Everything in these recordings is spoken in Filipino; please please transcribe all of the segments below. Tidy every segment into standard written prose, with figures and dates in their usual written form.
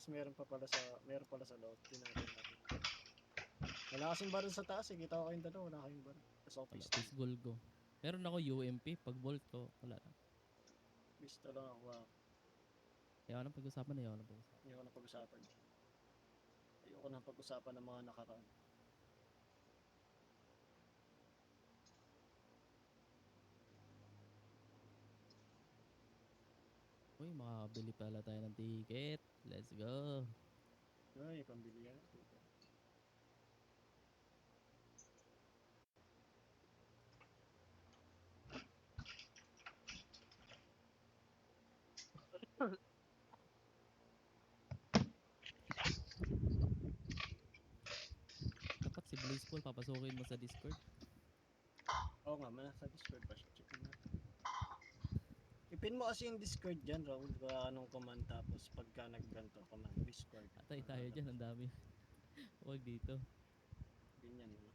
Tapos meron pala sa loob. Tinatin natin. Wala kasing baril sa taas eh. Kita ko kayong dalawa. Wala kayong baril. Tapos ako Wala, pistol. peace goal ko. Meron ako UMP. Pag bolt ko, wala lang. Pistol lang ako. Wow. Ayaw na pag-usapan. Ayaw na pag-usapan. Ayoko na pag-usapan. Ayoko na pag-usapan ng mga nakaraan. Uy, makakabili pala tayo ng ticket. Let's go. Ay, pambili yan. Dapat si Blazeball papasukin mo sa Discord. Oo nga, nasa Discord pa siya. Check mo natin. Ipin mo kasi yung Discord dyan, Raul. Anong command tapos pagka nagganto command Discord. Atay tayo dyan. Ang dami. Huwag dito. Ganyan, ano?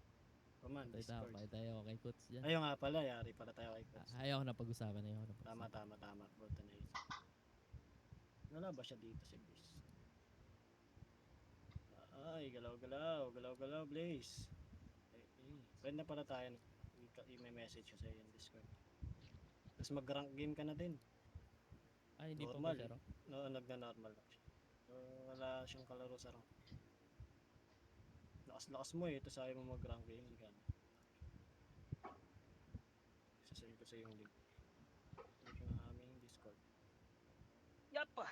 Command Atay tayo. Discord. Patay tayo kay Coach dyan. Ayun nga pala, yari pala tayo kay Coach. Ayaw na pag-usapan. Ayaw na Tama, pag-usapan. tama. Buta na yun. Wala ba siya dito si Blaze? Ay, galaw, Blaze. Pwede na pala tayo. I-message ko sa yung Discord. Tapos mag-rank game ka na din. Ay, hindi pa ba Normal. siya raw? No, nagna-normal lang siya. So, wala siyang kalaro sa rank. Lakas-lakas mo eh. Tapos ayaw mo mag-rank game. Hindi ka na. Sasayhin ko sa yung link. Link ng aming Discord. Yapa!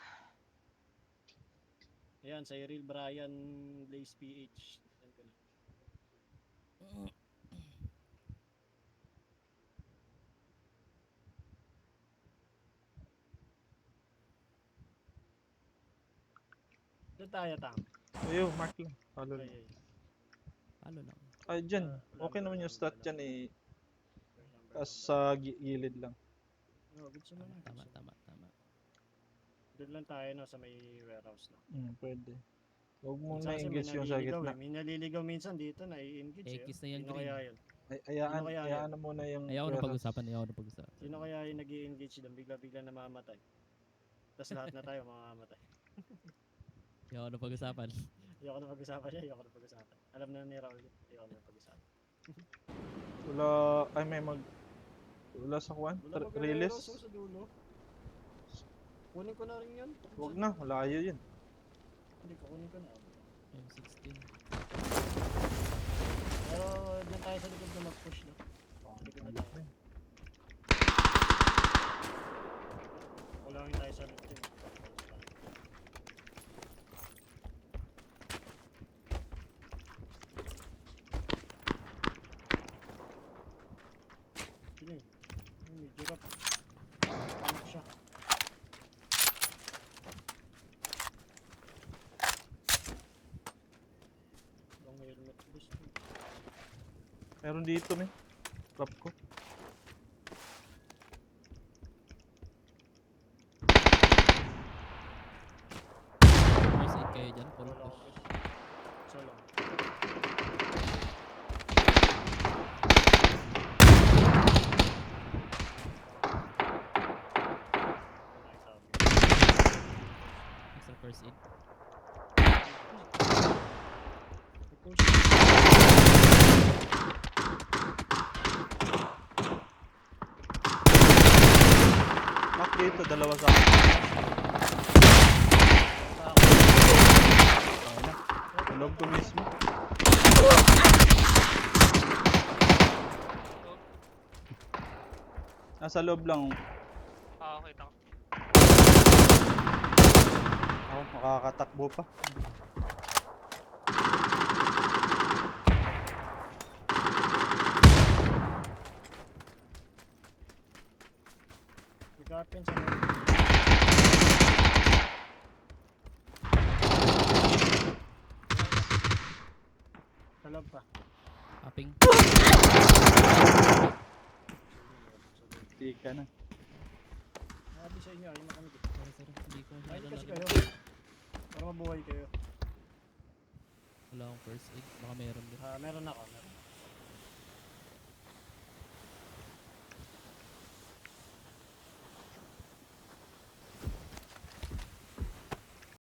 Ayan, sa Real Brian Blaze PH. Yan ko na. Doon tayo, Tang. Ayun, mark lang. Follow lang. Ay. Halo lang. Ay, dyan. Okay naman yung stat dyan eh. Tapos sa gilid lang. No, good sa mga. Tama. Doon lang tayo no, sa may warehouse na. Pwede. Huwag mo Minsan na kasi engage yung sa gitna. May naliligaw minsan dito na i-engage eh. X na yan, Sino green. kaya yun? Ayaan, Sino kaya ayaan na muna yung Ayaw na warehouse. pag-usapan. Ayaw na pag-usapan. Sino kaya yung nag-i-engage doon? Bigla-bigla namamatay. Tapos lahat na tayo mamamatay. Ayaw na pag-usapan. Ayoko na pag-usapan siya, ayoko na pag-usapan. Alam na ni Raul, ayoko na pag-usapan. Wala, ay may wala sa kwan? Wala pa Release? sa dulo. Kunin ko na rin yun. Huwag na, malayo yun. Hindi, kukunin ko na. M16. Pero dyan tayo sa likod na mag-push na. Likod na tayo. Kulangin tayo sa likod. Sino yun? Medyo rap. Ano siya? Long helmet boost. Meron dito may. Trap ko. First aid kayo dyan. Full Wala push. akong push. Isa lang. Extra first aid. Knock dito, dalawa sa akin. Okay na. Tulog ko mismo. Nasa loob lang. Kita ko. Ako, makakatakbo pa. Bigapin sa mga. Talab pa. Upping. Hindi ka na. Sabi sa inyo, ayun na kami. Sorry. Hindi ko Ayun masyado kasi narinig. kayo. Para mabuhay kayo. Wala akong first aid. Baka meron din. Meron ako.